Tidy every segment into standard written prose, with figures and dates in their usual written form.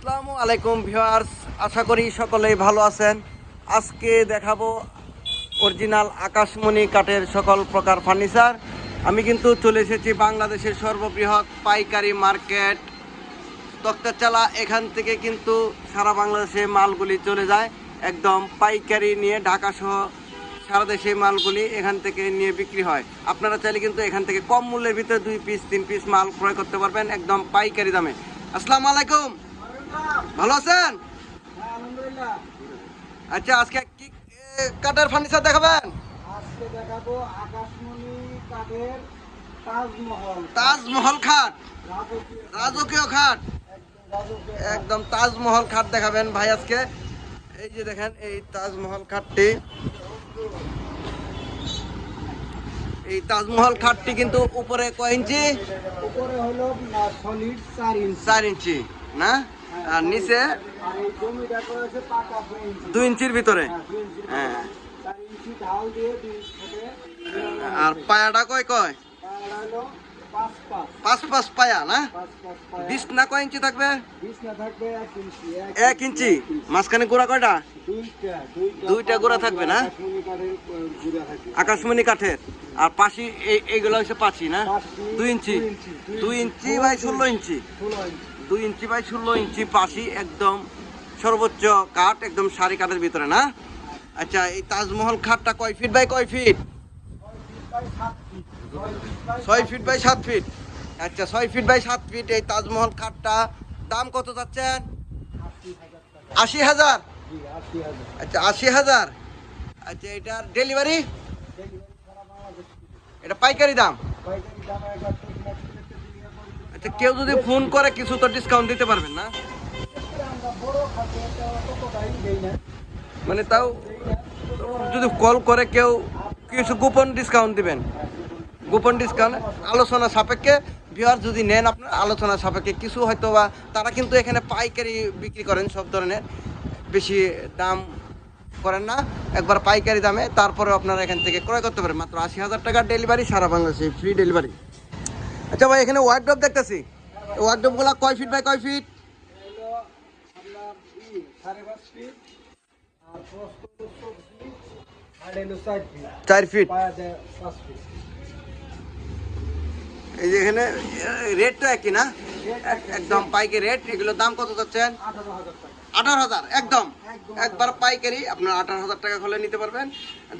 আসসালামু আলাইকুম ভিউয়ার্স, আশা করি সকলেই ভালো আছেন। আজকে দেখাবো অরিজিনাল আকাশমণি কাঠের সকল প্রকার ফার্নিচার। আমি কিন্তু চলে এসেছি বাংলাদেশের সর্ববৃহৎ পাইকারি মার্কেট তক্তাচালা। এখান থেকে কিন্তু সারা বাংলাদেশে মালগুলি চলে যায়, একদম পাইকারি নিয়ে ঢাকা সহ সারা দেশে মালগুলি এখান থেকে নিয়ে বিক্রি হয়। আপনারা চাইলে কিন্তু এখান থেকে কম মূল্যের ভিতরে 2 পিস 3 পিস মাল ক্রয় করতে পারবেন একদম পাইকারি দামে। আসসালামু আলাইকুম, ভালো আছেন? আচ্ছা, আজকে কি কাঠের ফার্নিচার দেখাবেন? আজকে দেখাবো আকাশমণি কাঠের তাজমহল। তাজমহল খাট, রাজকীয় রাজকীয় খাট, রাজকীয় একদম তাজমহল খাট দেখাবেন ভাই আজকে। এই যে দেখেন এই তাজমহল খাটটি, এই তাজমহল খাটটি কিন্তু উপরে কয় ইঞ্চি? উপরে হলো সলিড 4 ইঞ্চি। 4 ইঞ্চি না, আর নিচে আর এই জমিটা করেছে পাকা 2 ইঞ্চি। 2 ইঞ্চির ভিতরে। 2 ইঞ্চি। হ্যাঁ, 4 ইঞ্চি ঢাল দিয়ে 2 ফুটে। আর পায়াটা কয় কয়? পায়াটা হলো 5 5 5 পায়া না? 5 5 পায়া। বিছনা কয় ইঞ্চি থাকবে? বিছনা থাকবে 1 ইঞ্চি। 1 ইঞ্চি। মাঝখানে গোড়া কয়টা? দুইটা গোড়া থাকবে না? আকাশমণি কাঠের গুঁড়া থাকবে। আকাশমণি কাঠের। আর পাশি এইগুলো হচ্ছে পাশি না? 2 ইঞ্চি। 2 inch by 16 inch. 16 inch. 2 inch by 16 ইঞ্চি পাশি, একদম সর্বোচ্চ কাঠ, একদম সারি কাঠের ভিতরে না? আচ্ছা, এই তাজমহল খাটটা কয় ফিট বাই কয় ফিট? 6 feet by 7 feet. আচ্ছা, 6 ফিট বাই 7 ফিট এই তাজমহল খাটটা দাম কত যাচ্ছেন? 80,000। আচ্ছা, 80,000। আচ্ছা, এটার ডেলিভারি? এটা পাইকারি দাম। আচ্ছা, কেউ যদি ফোন করে কিছু তো ডিসকাউন্ট দিতে পারবেন না? মানে তাও যদি কল করে কেউ কিছু গোপন ডিসকাউন্ট দিবেন? গোপন ডিসকাউন্ট আলোচনা সাপেক্ষে ভিউয়ার যদি নেন আপনার আলোচনা সাপেক্ষে কিছু হয়তো বা তারা কিন্তু এখানে পাইকারি বিক্রি করেন, সব ধরনের বেশি দাম করেন না, একবার পাইকারি দামে। তারপরে আপনারা এখান থেকে ক্রয় করতে পারেন মাত্র 80,000 টাকার ডেলিভারি, সারা বাংলাদেশে ফ্রি ডেলিভারি। আচ্ছা ভাই, এখানে ওয়ার্ডরোব দেখতেছি, ওয়ার্ডরোবগুলো কয় ফিট বাই কয় ফিট? 4 ফিট। এই যে এখানে রেটটা একই না, একদম পাইকারি রেট। এগুলোর দাম কত যাচ্ছেন? 18,000 একদম, একবার পাইকারি আপনার 18,000 টাকা হলে নিতে পারবেন।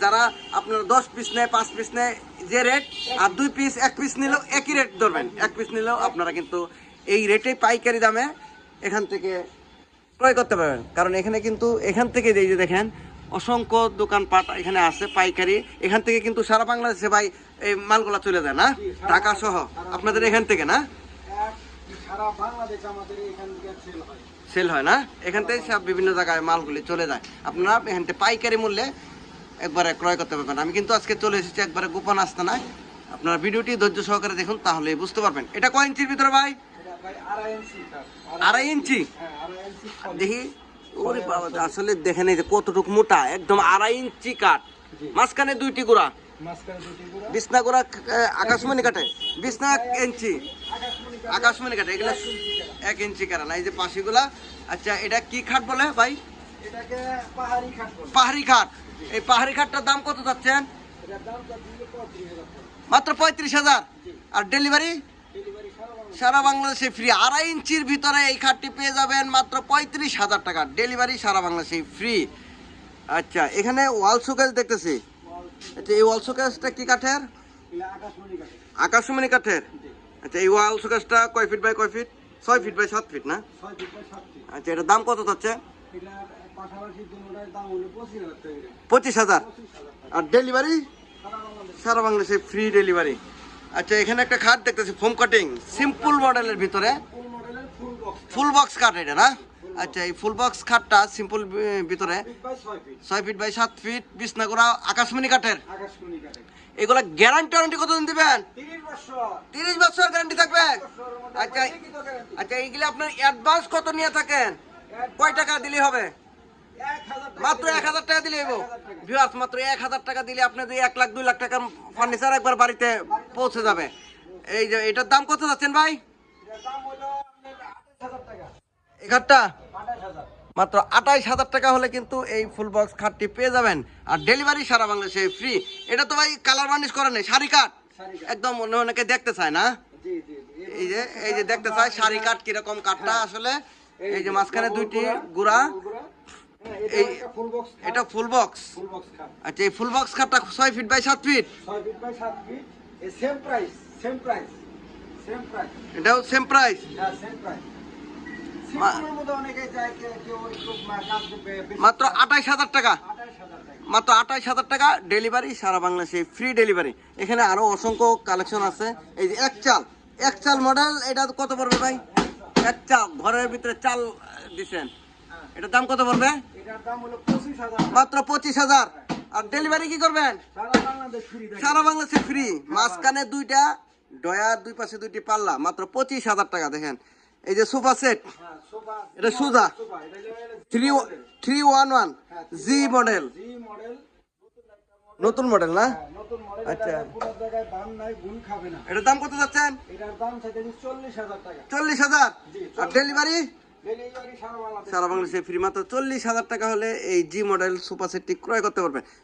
যারা আপনার 10 পিস নেয় 5 পিস নেয় যে রেট, আর 2 পিস 1 পিস নিলেও একই রেট ধরবেন। 1 পিস নিলেও আপনারা কিন্তু এই রেটে পাইকারি দামে এখান থেকে ক্রয় করতে পারবেন। কারণ এখানে কিন্তু এখান থেকে এই যে দেখেন অসংখ্য দোকানপাট এখানে আছে পাইকারি। এখান থেকে কিন্তু সারা বাংলাদেশে ভাই এই মালগুলা চলে যায় না, ঢাকা সহ আপনাদের এখান থেকে না? সারা বাংলাদেশ আমাদের এখান থেকে সেল হয় না? এখান থেকে সব বিভিন্ন জায়গায় মালগুলি চলে যায়, আপনারা এখান থেকে পাইকারি মূল্যে একবারে ক্রয় করতে পারবেন। আমি কিন্তু আজকে চলে এসেছি একবারে গোপন আস্তানায়। আপনারা ভিডিওটি ধৈর্য সহকারে দেখুন, তাহলে বুঝতে পারবেন। এটা কয় ইঞ্চির ভিতরে ভাই? 2.5 ইঞ্চি। দেখি, ওরে বাবা, আসলে দেখেন এই যে কতটুকু মোটা, একদম 2.5 ইঞ্চি কাঠ, মাঝখানে 2টি গোড়া। বিছনা গোড়া আকাশমণি কাঠে, বিছনা 1 ইঞ্চি আকাশমণি কাঠে, এগুলা 1 ইঞ্চি কারণ এই যে পাশিগুলা। আচ্ছা, এটা কি খাট বলে ভাই? এটাকে পাহাড়ি খাট বলে। পাহাড়ি খাট। এই পাহাড়ি খাটটার দাম কত যাচ্ছেন? এটার দাম দিলে 35,000 টাকা। মাত্র 35,000। আর ডেলিভারি? সারা বাংলাদেশে ফ্রি। 2.5 ইঞ্চির ভিতরে এই খাটটি পেয়ে যাবেন মাত্র 35,000 টাকা, ডেলিভারি সারা বাংলাদেশে ফ্রি। আচ্ছা, এখানে ওয়াল শোকেস দেখতেছি। আচ্ছা, এই ওয়াল শোকেসটা কি কাঠের? আকাশমণি কাঠের। আকাশমণি কাঠের। আচ্ছা, এই ওয়াল শোকেসটা কয় ফিট বাই কয় ফিট? 6 ফিট বাই 7 ফিট না? 6 ফিট বাই 7 ফিট। আচ্ছা, এটার দাম কত যাচ্ছে? এটার পাশাপাশি দুটোটার দাম হলো 25,000 টাকা। 25,000। আর ডেলিভারি সারা বাংলাদেশ। সারা বাংলাদেশে ফ্রি ডেলিভারি। আচ্ছা, এখানে একটা খাট দেখতেছি ফোম কাটিং, সিম্পল মডেলের ভিতরে, ফুল মডেলের ফুল বক্স। ফুল বক্স খাট এটা না? আচ্ছা, এই ফুল বক্স খাটটা সিম্পল ভিতরে 6 ফিট বাই 7 ফিট, বিছনা গোড়া আকাশমণি কাঠের। আকাশমণি কাঠের। এগুলা গ্যারান্টি ওয়ারেন্টি কতদিন দিবেন? 30 বছর। 30 বছর গ্যারান্টি থাকবে। আচ্ছা, আচ্ছা, এইগুলা আপনার অ্যাডভান্স কত নিয়ে থাকেন? কয় টাকা দিলে হবে? 1000 টাকা। মাত্র 1000 টাকা দিলে হইব। ভিউয়ার্স, মাত্র 1000 টাকা দিলে আপনাদের 1 লাখ 2 লাখ টাকার ফার্নিচার একবার বাড়িতে পৌঁছে যাবে। এই যে এটার দাম কত যাচ্ছেন ভাই? এটার দাম হলো আপনার 28,000 টাকা। এই খাটটা 28,000 মাত্র 28,000 টাকা হলে কিন্তু এই ফুল বক্স খাটটি পেয়ে যাবেন। আর ডেলিভারি সারা বাংলাদেশে ফ্রি। এটা তো ভাই কালার বার্নিশ করা নেই, শাড়ি কাট শাড়ি কাঠ। একদম, অনেকে দেখতে চায় না, জি জি জি। এই যে দেখতে চায় শাড়ি কাট কিরকম কাঠটা আসলে। এই যে মাঝখানে দুইটি গুড়া, এই ফুল বক্স, এটা ফুল বক্স। ফুল বক্স খাট আচ্ছা, এই ফুল বক্স খাটটা 6 feet by 7 feet, 6 feet by 7 feet. এই same price, same price, same price. এটাও সেম প্রাইস। হ্যাঁ, সেম প্রাইস। সিম্পলের মধ্যে অনেকে চায় কেউ একটু কাজ বেশি, মাত্র 28,000 টাকা, 28,000 টাকা। মাত্র 28,000 টাকা ডেলিভারি সারা বাংলাদেশে ফ্রি ডেলিভারি। এখানে আরো অসংখ্য কালেকশন আছে। এই যে এক চাল মডেল, এটা কত পড়বে ভাই? এক চাল ঘরের ভিতরে চাল দিছেন, এটার দাম কত পড়বে? এটার দাম হলো 25,000। মাত্র 25,000। আর ডেলিভারি কি করবেন? সারা বাংলাদেশ ফ্রি থাকে। সারা বাংলাদেশে ফ্রি। মাঝখানে দুইটা ডয়ার, দুই পাশে দুইটি পাল্লা, মাত্র 25,000 টাকা। দেখেন এই যে সোফা সেট, হ্যাঁ, সোফা, এটা সুজা সোফা, এটা হলো 311 জি মডেল, জি মডেল, নতুন মডেল না? নতুন মডেল। আচ্ছা। এটা পুরো জায়গায় দাম নাই, গুণ খাবে না। এটার দাম কত যাচ্ছেন? এটার দাম চাইতে 40,000 টাকা। 40,000। জি, আর ডেলিভারি ডেলিভারি সারা বাংলাদেশ। সারা বাংলাদেশে ফ্রি। মাত্র 40,000 টাকা হলে এই জি মডেল সোফা সেটটি ক্রয় করতে পারবেন।